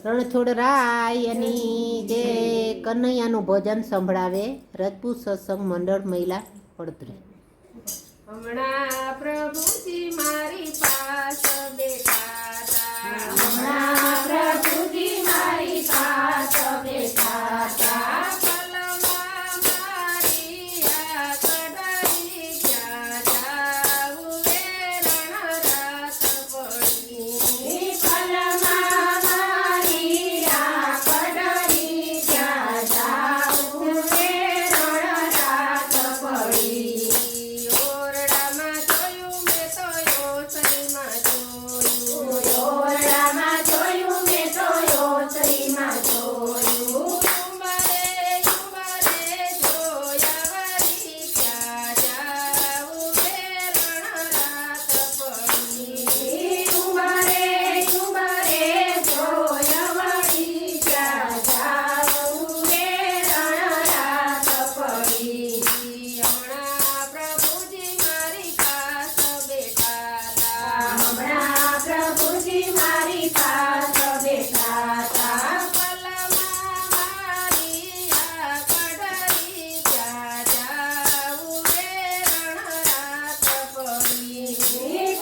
રણછોડરાયની જે કનૈયાનું ભજન સંભળાવે રજપૂત સત્સંગ મંડળ મહિલા પડતરી. હમણાં પ્રભુજી મારી પાસ બેઠા તા, હમણાં પ્રભુજી મારી પાસ બેઠા તા. પલમાં મારી આ કડાઈ ક્યાં જાવું રે રણરાત પડી. પલમાં મારી આ કડરી ક્યાં જાઉં રે રણરાત પડી. ઓરડામાં જોયું મેં તો ઓસરીમાં જોયું, ઓરડામાં જોયું મેં તો ઓસરીમાં જોયું. ઉંબરે જોયા વળી ક્યાં જાવું રે રણરાત પડી. ઉંબરે જોય વળી ક્યાં જાઉં રે રણરાત પડી. હમણાં પ્રભુજી મારી પાસ બેઠા તા, હમણાં પ્રભુજી મારી પાસ બેઠા તા. પલમાં મારી આ કડાઈ ક્યાં જાવું રે રણરાત પડી.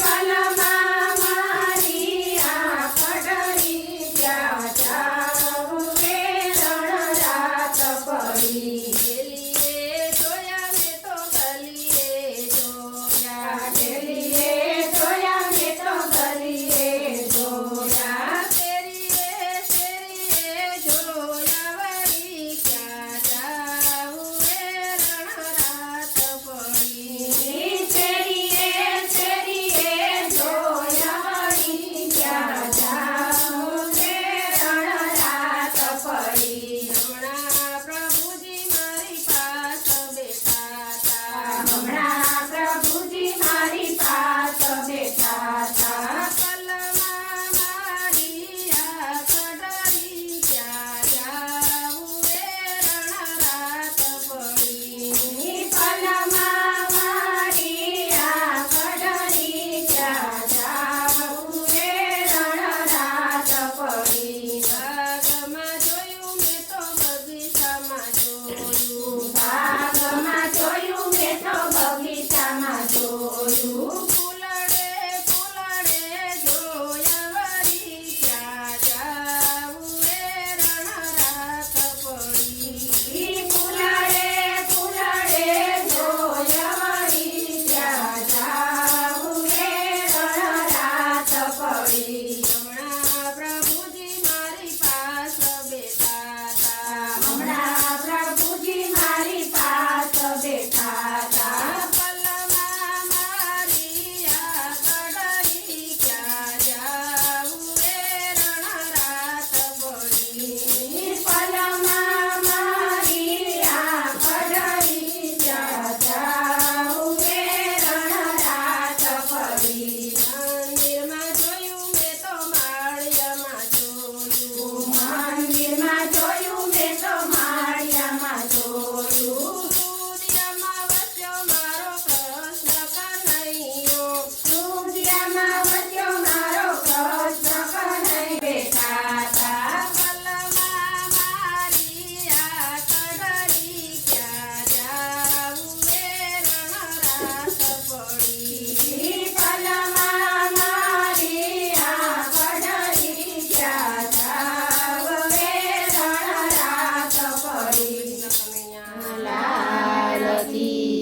પલમાં મારી આ કડરી ક્યાં જાઉં રે રણરાત પડી. ગેલીએ જોયા મેં તો ગલીએ જોયા, ગલીએ જોયા મેં તો ગલીએ જોયા. શેરીએ જોયા વળી ક્યાં જાવું રે રણરાત પડી. શેરીએ જોયા વળી ક્યાં જાઉં રે રણરાત પડી. હમણાં પ્રભુજી મારી પાસ બેઠા તા, હમણાં પ્રભુજી મારી પાસ બેઠા તા. પલમાં મારી આ કડાઈ ક્યાં જાવું રે રણરાત પડી. પલમાં મારી આ કડરી ક્યાં જાઉં રે રણરાત પડી. બાગમાં જોયું મેં તો બગીચામાં જોયું, બાગમાં જોયું મેં તો બગીચામાં જોયું. ફૂલડે જોયા વળી ક્યાં જાવું રે રણરાત પડી. ફૂલડે જોય વળી ક્યાં જાઉં રે રણરાત પડી. હમણાં પ્રભુજી મારી પાસ બેઠા તા, હમણાં પ્રભુજી મારી પાસ બેઠા તા. પલમાં મારી આ કડાઈ ક્યાં જાવું રે રણરાત પડી. પલમાં મારી આ કડરી ક્યાં જાઉં રે રણરાત પડી. મંદિરમાં જોયું મેં તો માળિયામાં જોયું, મંદિરમાં જોયું મેં તો માળિયામાં જોયું. સૂર્યમાં વસ્યો મારો કૃષ્ણ કનૈયો, સૂર્યમાં વચ્યો મારો કૃષ્ણ કનૈયો બેઠા તા. પલમાં મારી આ કડાઈ ક્યાં જાવું રે રણરાત પડી. પલમાં મારી આ કડરી ક્યાં જાઉં રે રણરાત પડી. કનૈયા લાલ કી